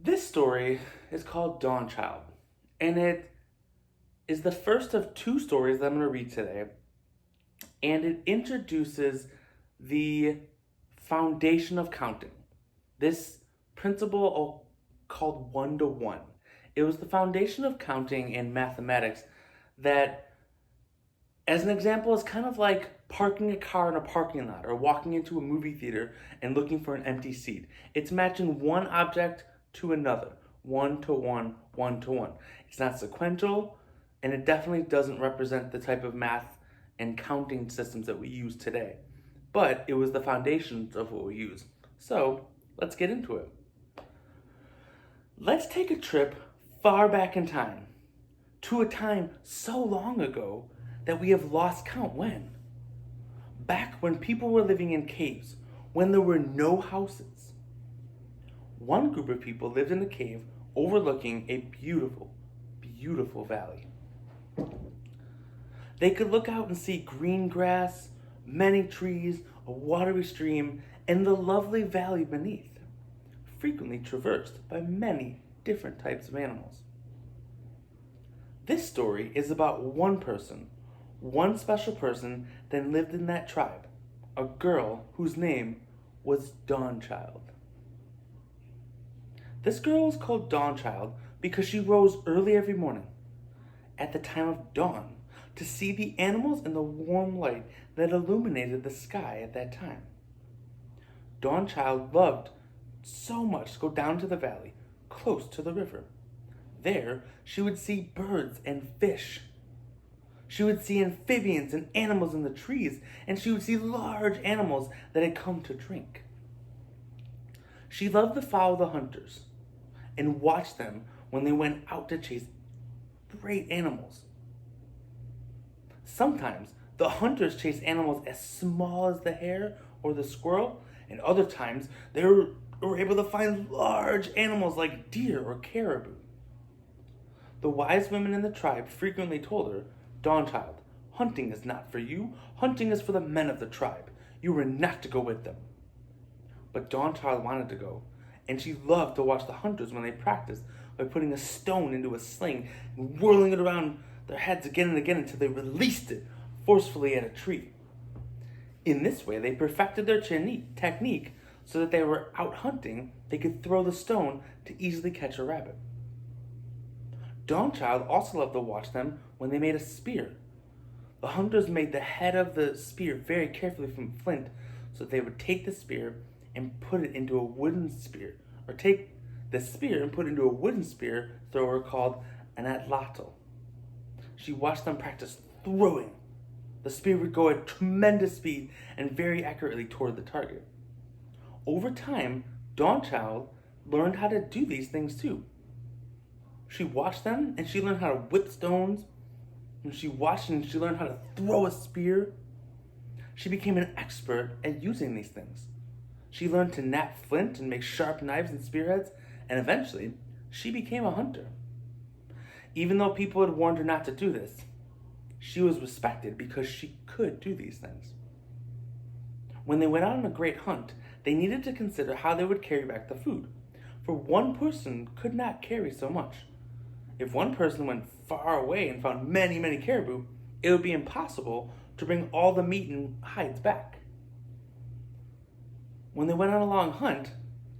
This story is called Dawn Child, and it is the first of two stories that I'm going to read today, and it introduces the foundation of counting. This principle called one to one. It was the foundation of counting in mathematics that, as an example, is kind of like parking a car in a parking lot or walking into a movie theater and looking for an empty seat. It's matching one object to another, one to one, one to one. It's not sequential, and it definitely doesn't represent the type of math and counting systems that we use today. But it was the foundations of what we use. So let's get into it. Let's take a trip far back in time, to a time so long ago that we have lost count. When? Back when people were living in caves, when there were no houses. One group of people lived in a cave overlooking a beautiful, beautiful valley. They could look out and see green grass, many trees, a watery stream, and the lovely valley beneath, frequently traversed by many different types of animals. This story is about one person, one special person that lived in that tribe, a girl whose name was Dawnchild. This girl was called Dawnchild because she rose early every morning, at the time of dawn, to see the animals in the warm light that illuminated the sky at that time. Dawnchild loved so much to go down to the valley, close to the river. There, she would see birds and fish. She would see amphibians and animals in the trees, and she would see large animals that had come to drink. She loved to follow the hunters and watch them when they went out to chase great animals. Sometimes the hunters chased animals as small as the hare or the squirrel, and other times they were able to find large animals like deer or caribou. The wise women in the tribe frequently told her, Dawnchild, hunting is not for you. Hunting is for the men of the tribe. You are not to go with them. But Dawnchild wanted to go, and she loved to watch the hunters when they practiced by putting a stone into a sling and whirling it around their heads again and again until they released it forcefully at a tree. In this way, they perfected their technique so that they were out hunting, they could throw the stone to easily catch a rabbit. Dawnchild also loved to watch them when they made a spear. The hunters made the head of the spear very carefully from flint so that they would take the spear and put it into a wooden spear, or take the spear and put it into a wooden spear thrower called an atlatl. She watched them practice throwing. The spear would go at tremendous speed and very accurately toward the target. Over time, Dawnchild learned how to do these things too. She watched them and she learned how to whip stones. And she watched and she learned how to throw a spear. She became an expert at using these things. She learned to knap flint and make sharp knives and spearheads, and eventually she became a hunter. Even though people had warned her not to do this, she was respected because she could do these things. When they went out on a great hunt, they needed to consider how they would carry back the food, for one person could not carry so much. If one person went far away and found many, many caribou, it would be impossible to bring all the meat and hides back. When they went on a long hunt,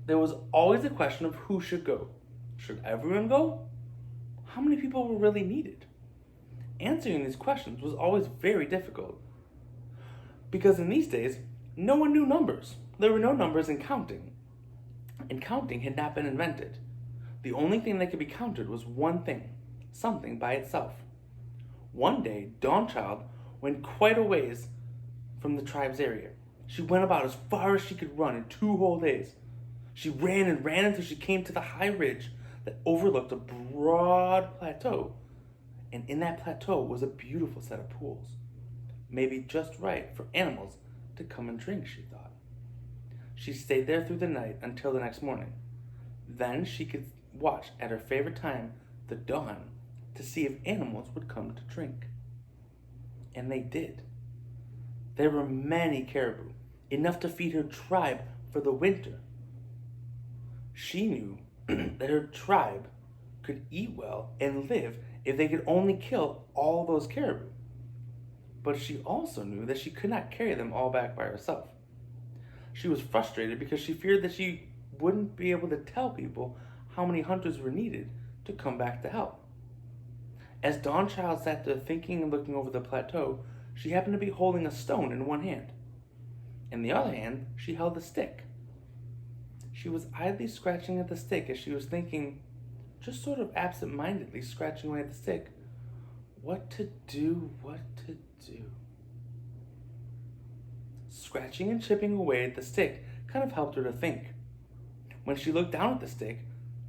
there was always a question of who should go. Should everyone go? How many people were really needed? Answering these questions was always very difficult, because in these days, no one knew numbers. There were no numbers in counting, and counting had not been invented. The only thing that could be counted was one thing, something by itself. One day, Dawnchild went quite a ways from the tribe's area. She went about as far as she could run in 2 whole days. She ran and ran until she came to the high ridge that overlooked a broad plateau. And in that plateau was a beautiful set of pools, maybe just right for animals to come and drink, she thought. She stayed there through the night until the next morning. Then she could watch at her favorite time, the dawn, to see if animals would come to drink. And they did. There were many caribou, enough to feed her tribe for the winter. She knew that her tribe could eat well and live if they could only kill all those caribou. But she also knew that she could not carry them all back by herself. She was frustrated because she feared that she wouldn't be able to tell people how many hunters were needed to come back to help. As Dawnchild sat there thinking and looking over the plateau, she happened to be holding a stone in one hand. In the other hand, she held a stick. She was idly scratching at the stick as she was thinking, just sort of absent-mindedly scratching away at the stick, what to do. Scratching and chipping away at the stick kind of helped her to think. When she looked down at the stick,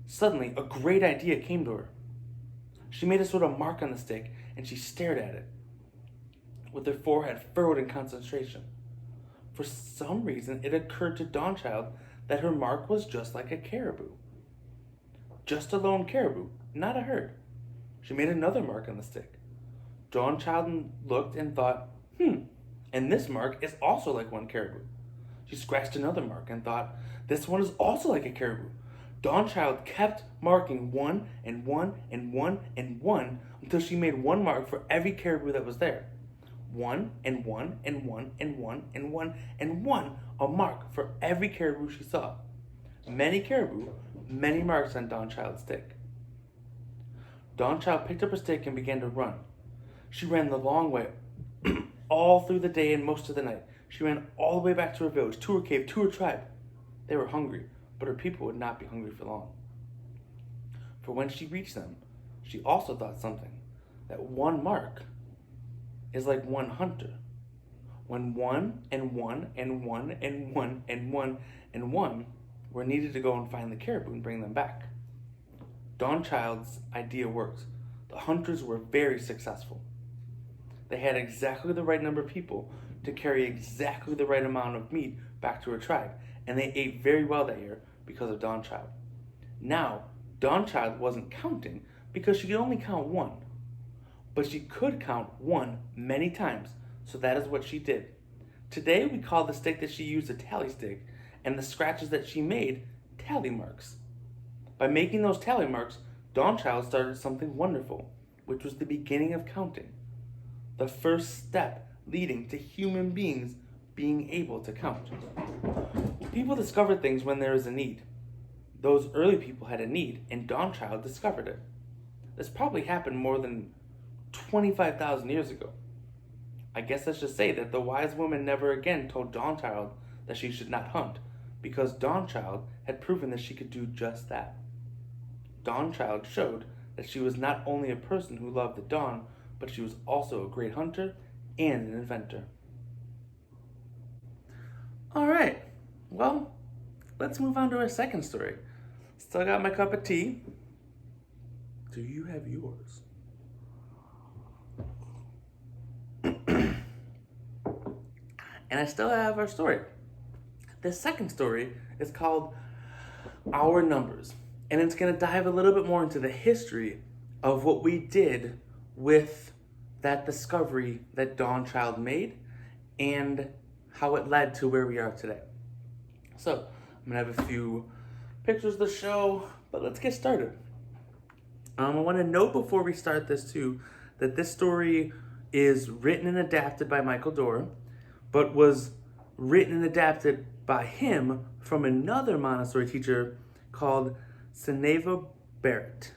suddenly a great idea came to her. She made a sort of mark on the stick and she stared at it, with her forehead furrowed in concentration. For some reason, it occurred to Dawnchild that her mark was just like a caribou. Just a lone caribou, not a herd. She made another mark on the stick. Dawnchild looked and thought, and this mark is also like one caribou. She scratched another mark and thought, this one is also like a caribou. Dawnchild kept marking one and one and one and one until she made one mark for every caribou that was there. One and one and one and one and one and one, a mark for every caribou she saw. Many caribou, many marks on Dawnchild's stick. Dawnchild picked up her stick and began to run. She ran the long way, all through the day and most of the night. She ran all the way back to her village, to her cave, to her tribe. They were hungry, but her people would not be hungry for long. For when she reached them, she also thought something, that one mark is like one hunter. When one and one and one and one and one and one were needed to go and find the caribou and bring them back. Dawnchild's idea worked. The hunters were very successful. They had exactly the right number of people to carry exactly the right amount of meat back to her tribe, and they ate very well that year because of Dawnchild. Now, Dawnchild wasn't counting because she could only count one, but she could count one many times, so that is what she did. Today, we call the stick that she used a tally stick, and the scratches that she made tally marks. By making those tally marks, Dawnchild started something wonderful, which was the beginning of counting. The first step leading to human beings being able to count. People discover things when there is a need. Those early people had a need, and Dawnchild discovered it. This probably happened more than 25,000 years ago. I guess let's just say that the wise woman never again told Dawnchild that she should not hunt, because Dawnchild had proven that she could do just that. Dawnchild showed that she was not only a person who loved the dawn, but she was also a great hunter and an inventor. All right, well, let's move on to our second story. Still got my cup of tea. Do you have yours? And I still have our story. The second story is called Our Numbers, and it's going to dive a little bit more into the history of what we did with that discovery that Dawnchild made and how it led to where we are today. So, I'm going to have a few pictures to show, but let's get started. I want to note before we start this too, that this story is written and adapted by Michael Dorr, but was written and adapted by him from another Montessori teacher called Seneva Barrett.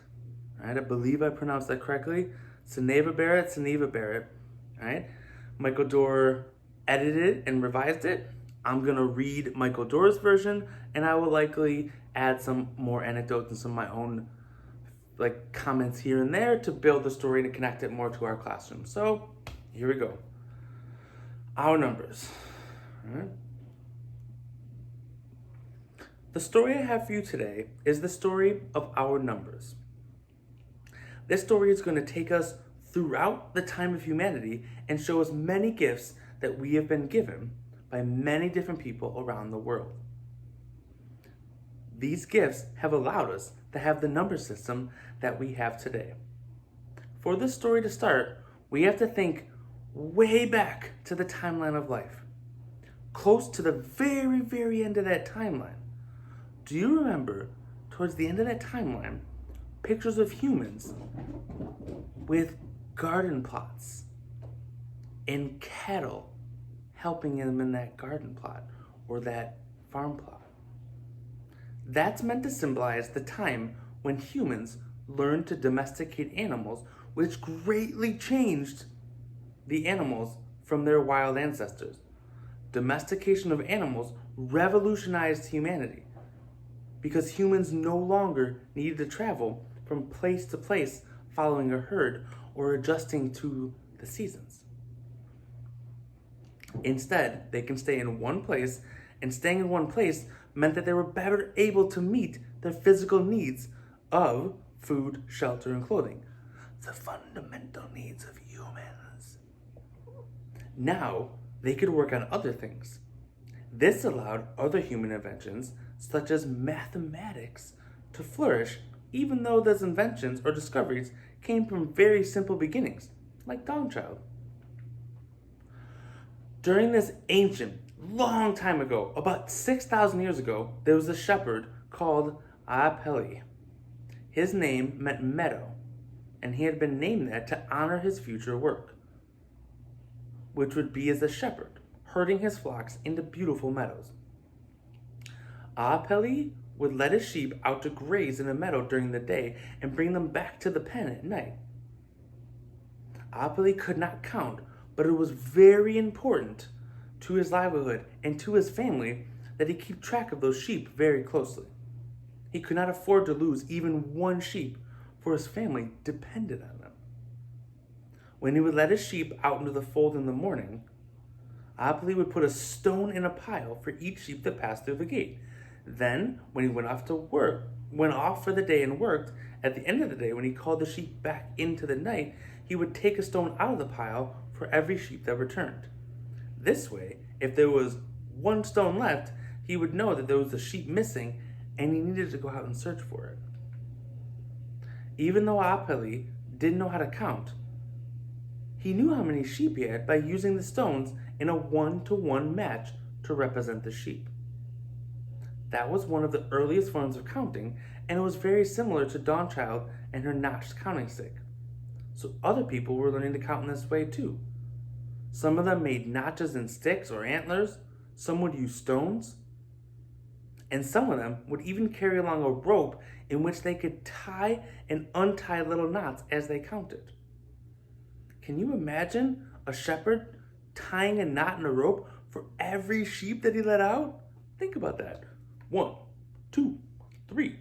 All right, I believe I pronounced that correctly. Seneva Barrett. All right, Michael Dorr edited it and revised it. I'm going to read Michael Dorr's version, and I will likely add some more anecdotes and some of my own comments here and there to build the story and to connect it more to our classroom. So here we go. Our numbers. All right. The story I have for you today is the story of our numbers. This story is going to take us throughout the time of humanity and show us many gifts that we have been given by many different people around the world. These gifts have allowed us to have the number system that we have today. For this story to start, we have to think way back to the timeline of life, close to the very, very end of that timeline. Do you remember towards the end of that timeline, pictures of humans with garden plots and cattle helping them in that garden plot or that farm plot. That's meant to symbolize the time when humans learned to domesticate animals, which greatly changed the animals from their wild ancestors. Domestication of animals revolutionized humanity because humans no longer needed to travel from place to place following a herd or adjusting to the seasons. Instead, they can stay in one place, and staying in one place meant that they were better able to meet their physical needs of food, shelter, and clothing. The fundamental needs of humans. Now, they could work on other things. This allowed other human inventions, such as mathematics, to flourish, even though those inventions or discoveries came from very simple beginnings, like Dawnchild. During this ancient, long time ago, about 6,000 years ago, there was a shepherd called Apeli. His name meant meadow, and he had been named that to honor his future work, which would be as a shepherd, herding his flocks into beautiful meadows. Apeli would let his sheep out to graze in a meadow during the day and bring them back to the pen at night. Apeli could not count, but it was very important to his livelihood and to his family that he keep track of those sheep very closely. He could not afford to lose even one sheep, for his family depended on them. When he would let his sheep out into the fold in the morning, Apeli would put a stone in a pile for each sheep that passed through the gate. Then, when he went off for the day and worked, at the end of the day, when he called the sheep back into the night, he would take a stone out of the pile for every sheep that returned. This way, if there was one stone left, he would know that there was a sheep missing and he needed to go out and search for it. Even though Apeli didn't know how to count, he knew how many sheep he had by using the stones in a 1-to-1 match to represent the sheep. That was one of the earliest forms of counting, and it was very similar to Dawnchild and her notched counting stick. So other people were learning to count in this way too. Some of them made notches in sticks or antlers, some would use stones, and some of them would even carry along a rope in which they could tie and untie little knots as they counted. Can you imagine a shepherd tying a knot in a rope for every sheep that he let out? Think about that. 1, 2, 3.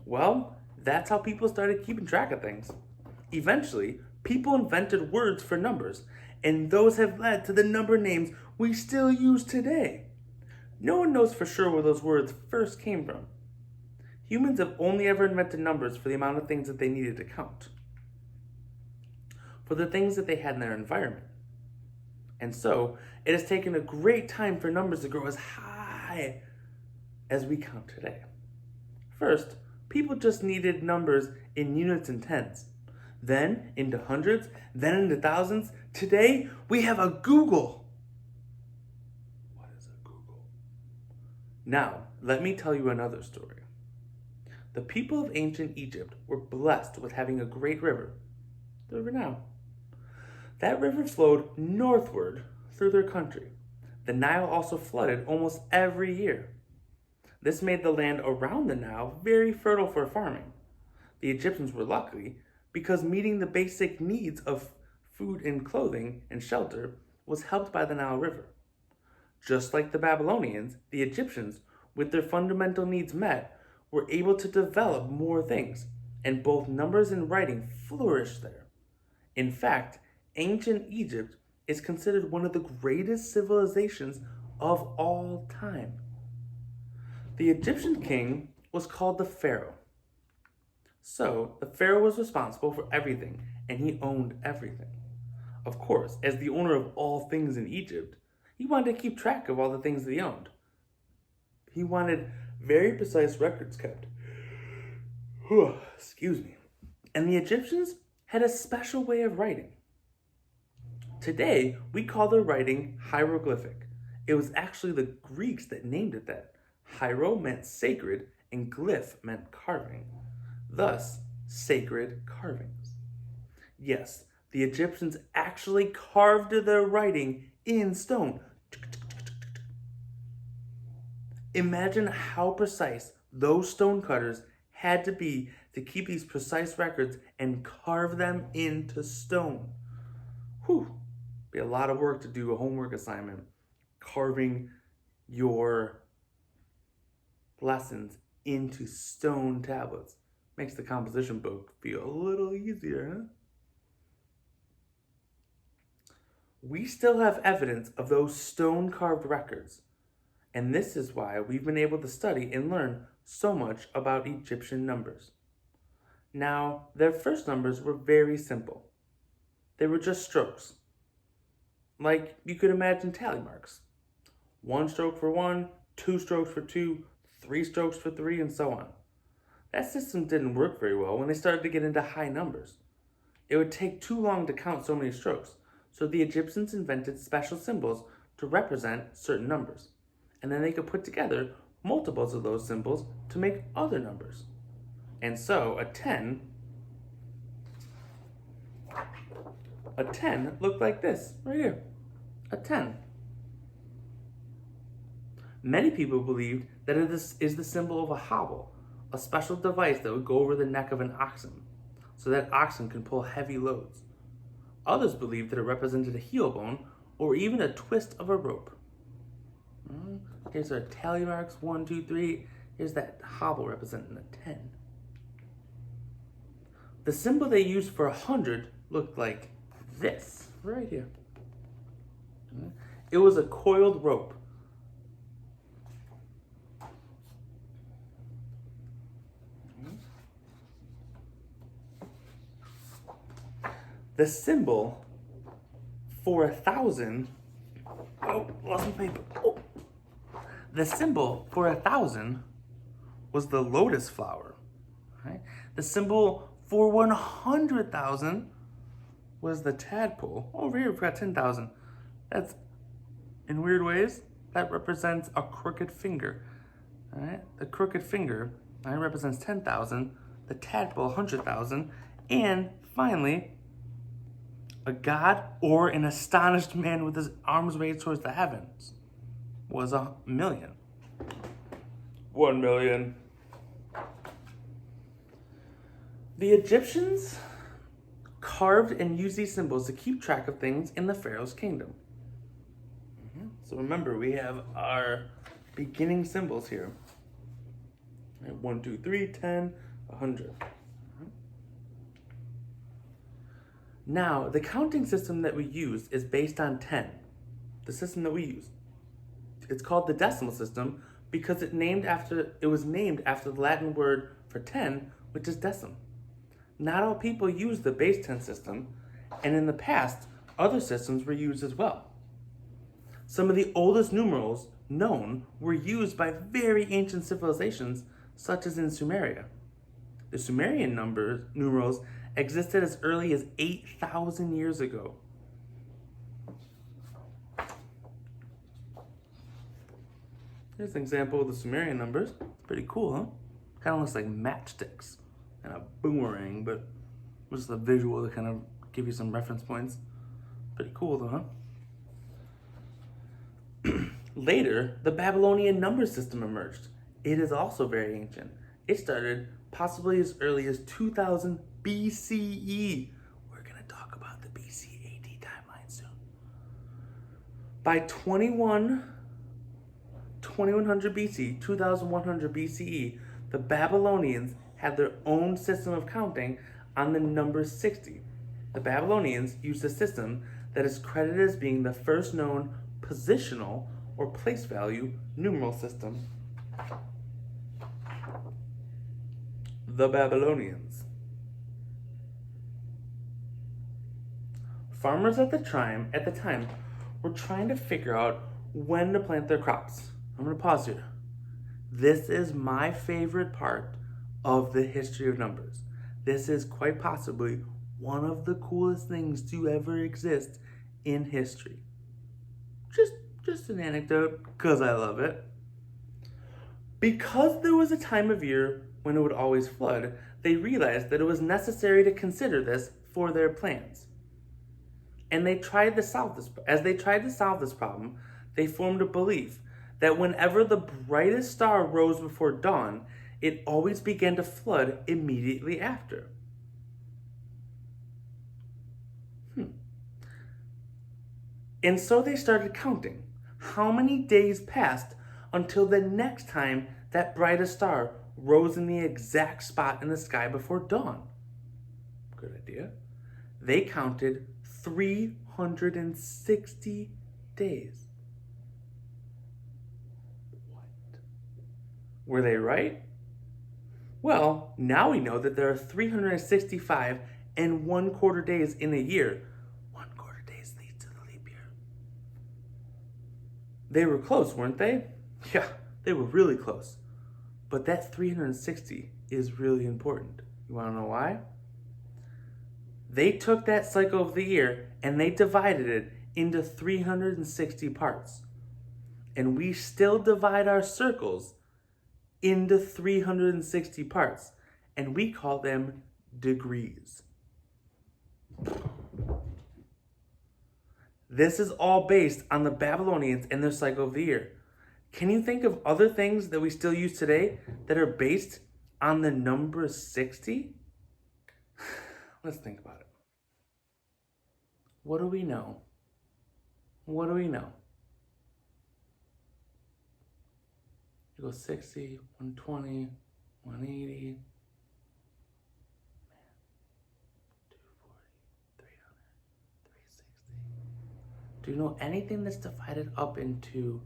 Well, that's how people started keeping track of things. Eventually, people invented words for numbers, and those have led to the number names we still use today. No one knows for sure where those words first came from. Humans have only ever invented numbers for the amount of things that they needed to count, for the things that they had in their environment. And so, it has taken a great time for numbers to grow as high as we count today. First, people just needed numbers in units and tens, then into hundreds, then into thousands. Today, we have a Google. What is a Google? Now, let me tell you another story. The people of ancient Egypt were blessed with having a great river, the river Nile. That river flowed northward through their country. The Nile also flooded almost every year. This made the land around the Nile very fertile for farming. The Egyptians were lucky because meeting the basic needs of food and clothing and shelter was helped by the Nile River. Just like the Babylonians, the Egyptians, with their fundamental needs met, were able to develop more things, and both numbers and writing flourished there. In fact, ancient Egypt is considered one of the greatest civilizations of all time. The Egyptian king was called the Pharaoh. So, the Pharaoh was responsible for everything, and he owned everything. Of course, as the owner of all things in Egypt, he wanted to keep track of all the things that he owned. He wanted very precise records kept. Excuse me. And the Egyptians had a special way of writing. Today, we call their writing hieroglyphic. It was actually the Greeks that named it that. Hiero meant sacred, and glyph meant carving, thus sacred carvings. Yes, the Egyptians actually carved their writing in stone. Imagine how precise those stone cutters had to be to keep these precise records and carve them into stone. Whew, be a lot of work to do a homework assignment, carving your lessons into stone tablets. Makes the composition book feel a little easier, huh? We still have evidence of those stone carved records, and this is why we've been able to study and learn so much about Egyptian numbers. Now, their first numbers were very simple. They were just strokes, like you could imagine tally marks. 1 stroke for 1, 2 strokes for 2, 3 strokes for 3, and so on. That system didn't work very well when they started to get into high numbers. It would take too long to count so many strokes, so the Egyptians invented special symbols to represent certain numbers, and then they could put together multiples of those symbols to make other numbers. And so a 10 looked like this, right here, a 10. Many people believed that it is the symbol of a hobble, a special device that would go over the neck of an oxen, so that oxen can pull heavy loads. Others believed that it represented a heel bone or even a twist of a rope. Here's our tally marks, 1, 2, 3. Here's that hobble representing a 10. The symbol they used for 100 looked like this, right here. It was a coiled rope. The symbol for 1,000, lost my paper. The symbol for 1,000 was the lotus flower. Right? The symbol for 100,000 was the tadpole. Over here we've got 10,000. That's, in weird ways, that represents a crooked finger. All right? The crooked finger represents 10,000, the tadpole 100,000, and finally, a god or an astonished man with his arms raised towards the heavens was 1,000,000. 1,000,000. The Egyptians carved and used these symbols to keep track of things in the Pharaoh's kingdom. So remember, we have our beginning symbols here. 1, 2, 3, 10, 100. Now, the counting system that we use is based on 10. The system that we use. It's called the decimal system because it was named after the Latin word for 10, which is decim. Not all people use the base 10 system, and in the past, other systems were used as well. Some of the oldest numerals known were used by very ancient civilizations, such as in Sumeria. The Sumerian numerals existed as early as 8,000 years ago. Here's an example of the Sumerian numbers. Pretty cool, huh? Kind of looks like matchsticks and a boomerang, but just a visual to kind of give you some reference points. Pretty cool though, huh? Later, the Babylonian number system emerged. It is also very ancient. It started possibly as early as 2000 BCE. We're going to talk about the BC AD timeline soon. By 2100 BC, 2100 BCE, the Babylonians had their own system of counting on the number 60. The Babylonians used a system that is credited as being the first known positional or place value numeral system. The Babylonians. Farmers at the time were trying to figure out when to plant their crops. I'm going to pause here. This is my favorite part of the history of numbers. This is quite possibly one of the coolest things to ever exist in history. Just an anecdote, because I love it. Because there was a time of year when it would always flood, they realized that it was necessary to consider this for their plans. And they tried to solve this. As they tried to solve this problem, they formed a belief that whenever the brightest star rose before dawn, it always began to flood immediately after. And so they started counting how many days passed until the next time that brightest star rose in the exact spot in the sky before dawn. Good idea. They counted 360 days. What? Were they right? Well, now we know that there are 365 and 1/4 days in a year. 1/4 days leads to the leap year. They were close, weren't they? Yeah, they were really close. But that 360 is really important. You want to know why? They took that cycle of the year and they divided it into 360 parts. And we still divide our circles into 360 parts. And we call them degrees. This is all based on the Babylonians and their cycle of the year. Can you think of other things that we still use today that are based on the number 60? Let's think about it. What do we know? What do we know? You go 60, 120, 180, 240, 300, 360. Do you know anything that's divided up into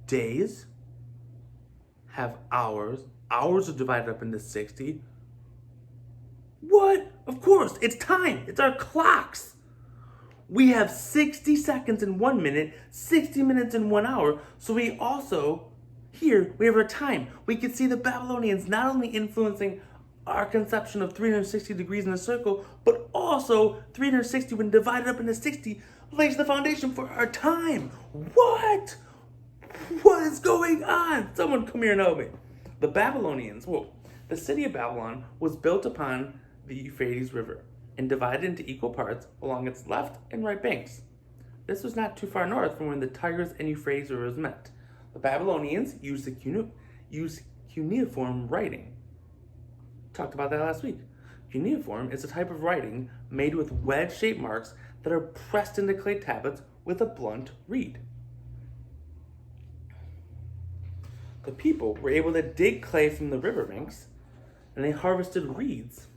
days? Have hours. Hours are divided up into 60. What? Of course, it's time. It's our clocks. We have 60 seconds in 1 minute, 60 minutes in 1 hour. So we also, here, we have our time. We can see the Babylonians not only influencing our conception of 360 degrees in a circle, but also 360 when divided up into 60 lays the foundation for our time. What? What is going on? Someone come here and help me. The Babylonians, the city of Babylon was built upon the Euphrates River and divided into equal parts along its left and right banks. This was not too far north from where the Tigris and Euphrates rivers met. The Babylonians used cuneiform writing. Talked about that last week. Cuneiform is a type of writing made with wedge-shaped marks that are pressed into clay tablets with a blunt reed. The people were able to dig clay from the riverbanks, and they harvested reeds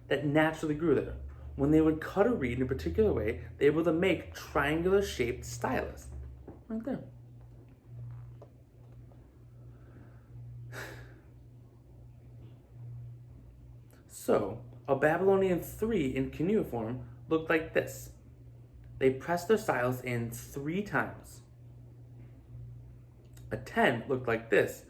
that naturally grew there. When they would cut a reed in a particular way, they were able to make triangular-shaped stylus. Right there. So, a Babylonian 3 in cuneiform looked like this. They pressed their stylus in 3 times. A 10 looked like this.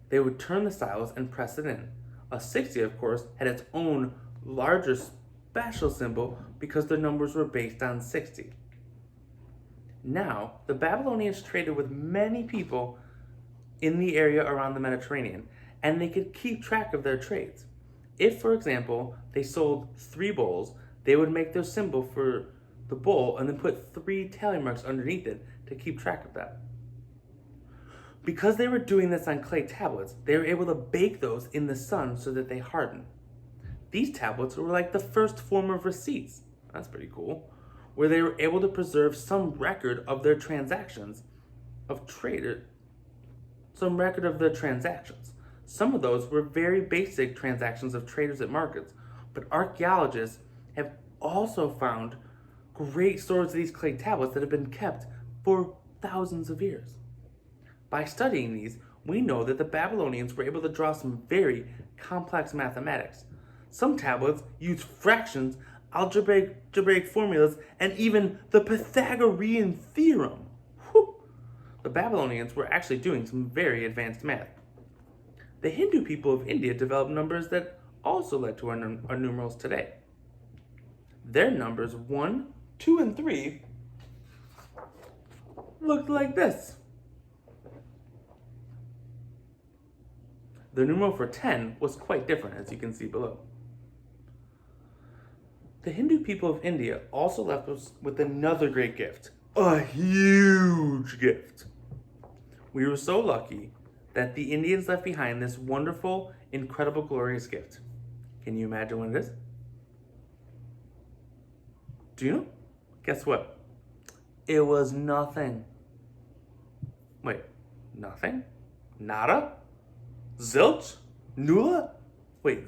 They would turn the stylus and press it in. A 60, of course, had its own larger special symbol because their numbers were based on 60. Now, the Babylonians traded with many people in the area around the Mediterranean, and they could keep track of their trades. If, for example, they sold 3 bowls, they would make their symbol for the bowl and then put 3 tally marks underneath it to keep track of that. Because they were doing this on clay tablets, they were able to bake those in the sun so that they hardened. These tablets were like the first form of receipts. That's pretty cool. Where they were able to preserve some record of their transactions Some of those were very basic transactions of traders at markets, but archaeologists have also found great stores of these clay tablets that have been kept for thousands of years. By studying these, we know that the Babylonians were able to draw some very complex mathematics. Some tablets used fractions, algebraic formulas, and even the Pythagorean theorem. Whew. The Babylonians were actually doing some very advanced math. The Hindu people of India developed numbers that also led to our numerals today. Their numbers 1, 2, and 3 looked like this. The numeral for 10 was quite different, as you can see below. The Hindu people of India also left us with another great gift. A huge gift. We were so lucky that the Indians left behind this wonderful, incredible, glorious gift. Can you imagine what it is? Do you know? Guess what? It was nothing. Wait, nothing? Nada? Zilch? Nula? Wait,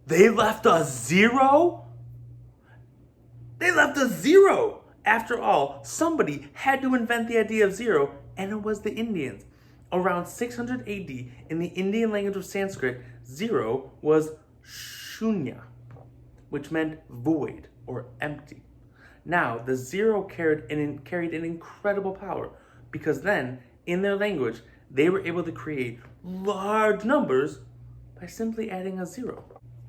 they left a zero? They left a zero! After all, somebody had to invent the idea of zero, and it was the Indians. Around 600 AD, in the Indian language of Sanskrit, zero was shunya, which meant void or empty. Now, the zero carried an incredible power, because then, in their language, they were able to create large numbers by simply adding a zero.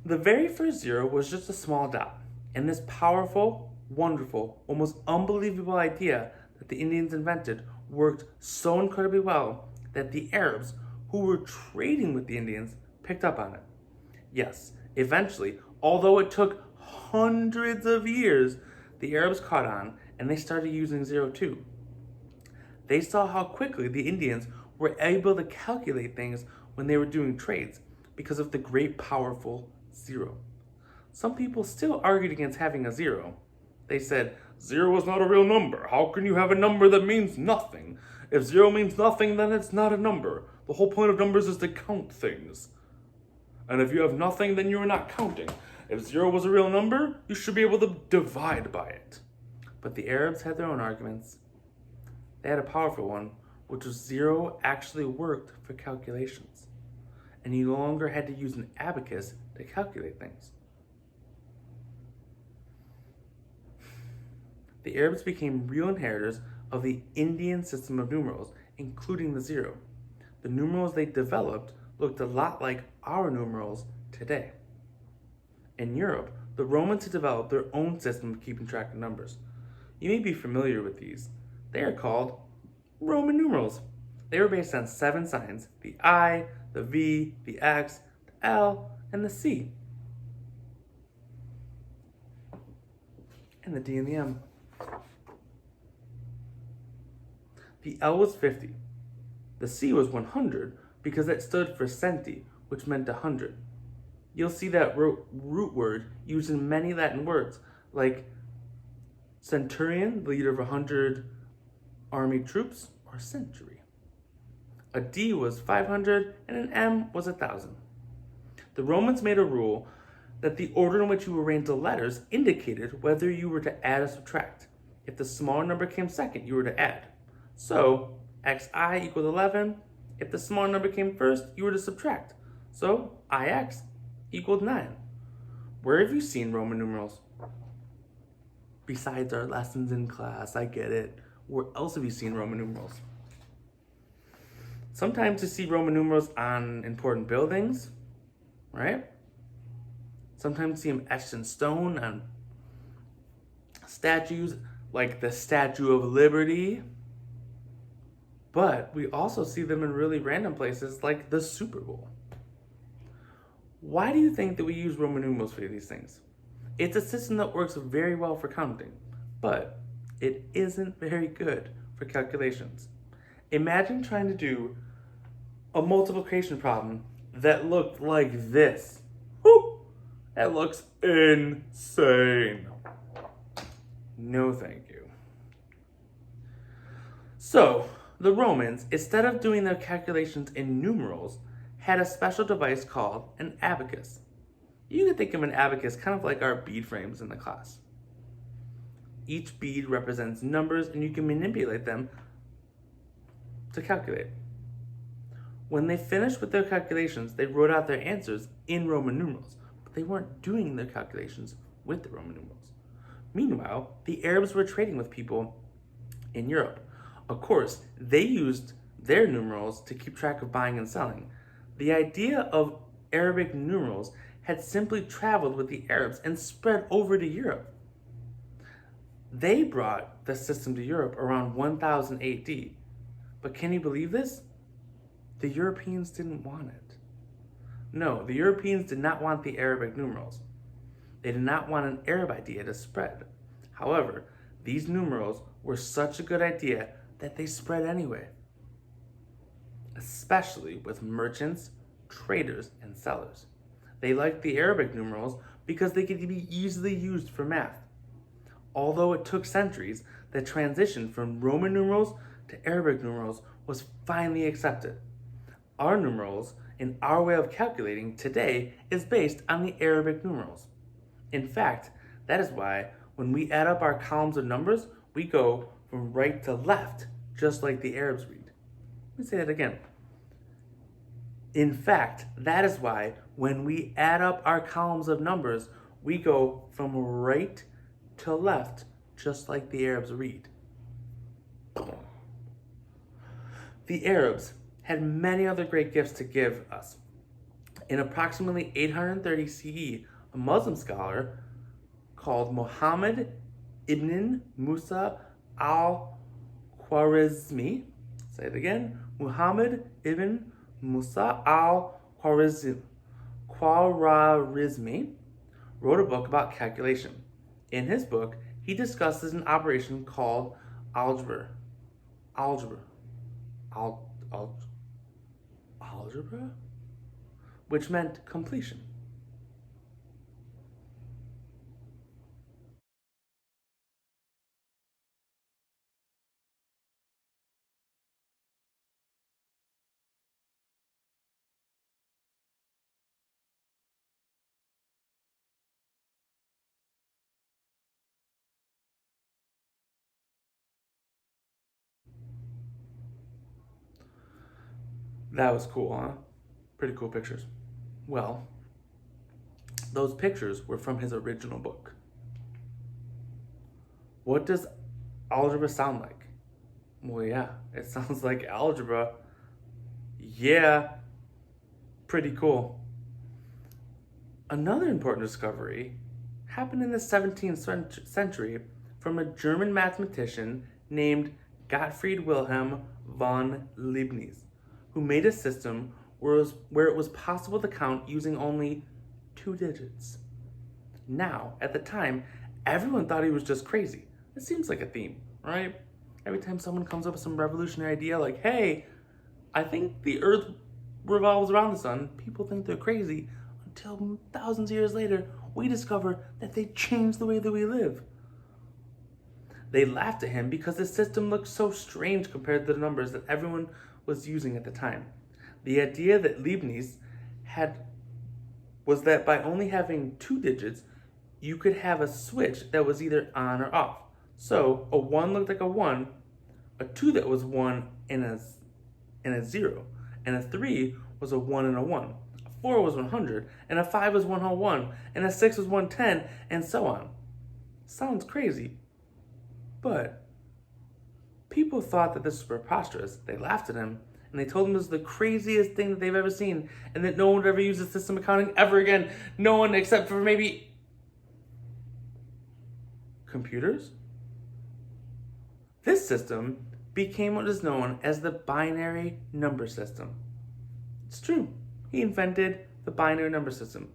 The very first zero was just a small dot, and this powerful, wonderful, almost unbelievable idea that the Indians invented worked so incredibly well that the Arabs, who were trading with the Indians, picked up on it. Yes, eventually, although it took hundreds of years, the Arabs caught on and they started using zero too. They saw how quickly the Indians were able to calculate things when they were doing trades because of the great powerful zero. Some people still argued against having a zero. They said, zero is not a real number. How can you have a number that means nothing? If zero means nothing, then it's not a number. The whole point of numbers is to count things. And if you have nothing, then you are not counting. If zero was a real number, you should be able to divide by it. But the Arabs had their own arguments. They had a powerful one, which was zero actually worked for calculations. And you no longer had to use an abacus to calculate things. The Arabs became real inheritors of the Indian system of numerals, including the zero. The numerals they developed looked a lot like our numerals today. In Europe, the Romans had developed their own system of keeping track of numbers. You may be familiar with these. They are called Roman numerals. They were based on 7 signs: the I, the V, the X, the L, and the C. And the D and the M. The L was 50. The C was 100 because it stood for centi, which meant 100. You'll see that root word used in many Latin words, like centurion, the leader of 100 army troops, or century. A D was 500, and an M was 1,000. The Romans made a rule that the order in which you arranged the letters indicated whether you were to add or subtract. If the smaller number came second, you were to add. So, xi equaled 11. If the smaller number came first, you were to subtract. So, ix equaled 9. Where have you seen Roman numerals? Besides our lessons in class, I get it. Where else have you seen Roman numerals? Sometimes you see Roman numerals on important buildings, right? Sometimes you see them etched in stone on statues, like the Statue of Liberty. But we also see them in really random places like the Super Bowl. Why do you think that we use Roman numerals for these things? It's a system that works very well for counting, but it isn't very good for calculations. Imagine trying to do a multiplication problem that looked like this. Whew! That looks insane. No, thank you. So, the Romans, instead of doing their calculations in numerals, had a special device called an abacus. You can think of an abacus kind of like our bead frames in the class. Each bead represents numbers and you can manipulate them to calculate. When they finished with their calculations, they wrote out their answers in Roman numerals, but they weren't doing their calculations with the Roman numerals. Meanwhile, the Arabs were trading with people in Europe. Of course, they used their numerals to keep track of buying and selling. The idea of Arabic numerals had simply traveled with the Arabs and spread over to Europe. They brought the system to Europe around 1000 AD. But can you believe this? The Europeans didn't want it. No, the Europeans did not want the Arabic numerals. They did not want an Arab idea to spread. However, these numerals were such a good idea that they spread anyway, especially with merchants, traders, and sellers. They liked the Arabic numerals because they could be easily used for math. Although it took centuries, the transition from Roman numerals to Arabic numerals was finally accepted. Our numerals and our way of calculating today is based on the Arabic numerals. In fact, that is why when we add up our columns of numbers, we go from right to left, just like the Arabs read. Let me say that again. In fact, that is why when we add up our columns of numbers, we go from right to left, just like the Arabs read. The Arabs had many other great gifts to give us. In approximately 830 CE, a Muslim scholar called Muhammad ibn Musa al-Khwarizmi, say it again, Muhammad ibn Musa al-Khwarizmi wrote a book about calculation. In his book, he discusses an operation called algebra, which meant completion. That was cool, huh? Pretty cool pictures. Well, those pictures were from his original book. What does algebra sound like? Well, yeah, it sounds like algebra. Yeah, pretty cool. Another important discovery happened in the 17th century from a German mathematician named Gottfried Wilhelm von Leibniz, who made a system where it was possible to count using only 2 digits. Now, at the time, everyone thought he was just crazy. It seems like a theme, right? Every time someone comes up with some revolutionary idea like, hey, I think the earth revolves around the sun, people think they're crazy until thousands of years later, we discover that they changed the way that we live. They laughed at him because the system looked so strange compared to the numbers that everyone was using at the time. The idea that Leibniz had was that by only having 2 digits, you could have a switch that was either on or off. So a 1 looked like a 1, a 2 that was 1 and a 0, and a 3 was a 1 and a 1. A 4 was 100, and a 5 was 101, and a 6 was 110, and so on. Sounds crazy, but people thought that this was preposterous. They laughed at him, and they told him it was the craziest thing that they've ever seen, and that no one would ever use the system of counting ever again. No one except for maybe computers. This system became what is known as the binary number system. It's true. He invented the binary number system.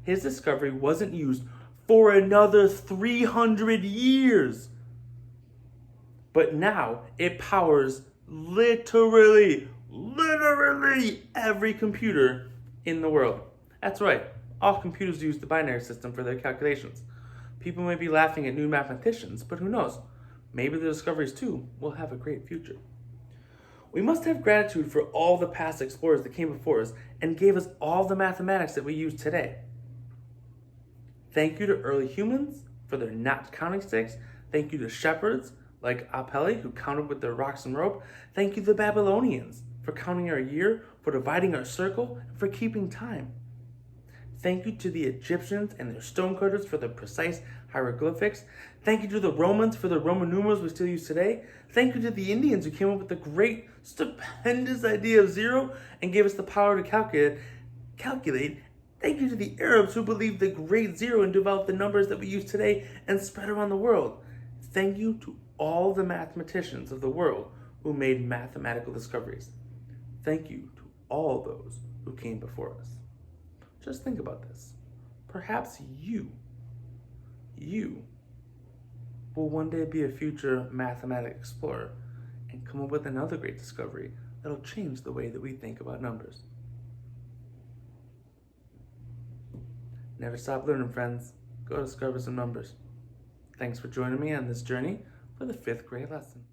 His discovery wasn't used for another 300 years. But now it powers literally every computer in the world. That's right. All computers use the binary system for their calculations. People may be laughing at new mathematicians, but who knows? Maybe the discoveries too will have a great future. We must have gratitude for all the past explorers that came before us and gave us all the mathematics that we use today. Thank you to early humans for their not counting sticks. Thank you to shepherds like Apelli, who counted with their rocks and rope. Thank you to the Babylonians for counting our year, for dividing our circle, and for keeping time. Thank you to the Egyptians and their stonecutters for their precise hieroglyphics. Thank you to the Romans for the Roman numerals we still use today. Thank you to the Indians who came up with the great, stupendous idea of 0 and gave us the power to calculate. Thank you to the Arabs who believed the great 0 and developed the numbers that we use today and spread around the world. thank you to all the mathematicians of the world who made mathematical discoveries. Thank you to all those who came before us. Just think about this. Perhaps you will one day be a future mathematic explorer and come up with another great discovery that'll change the way that we think about numbers. Never stop learning, friends. Go discover some numbers. Thanks for joining me on this journey for the 5th grade lesson.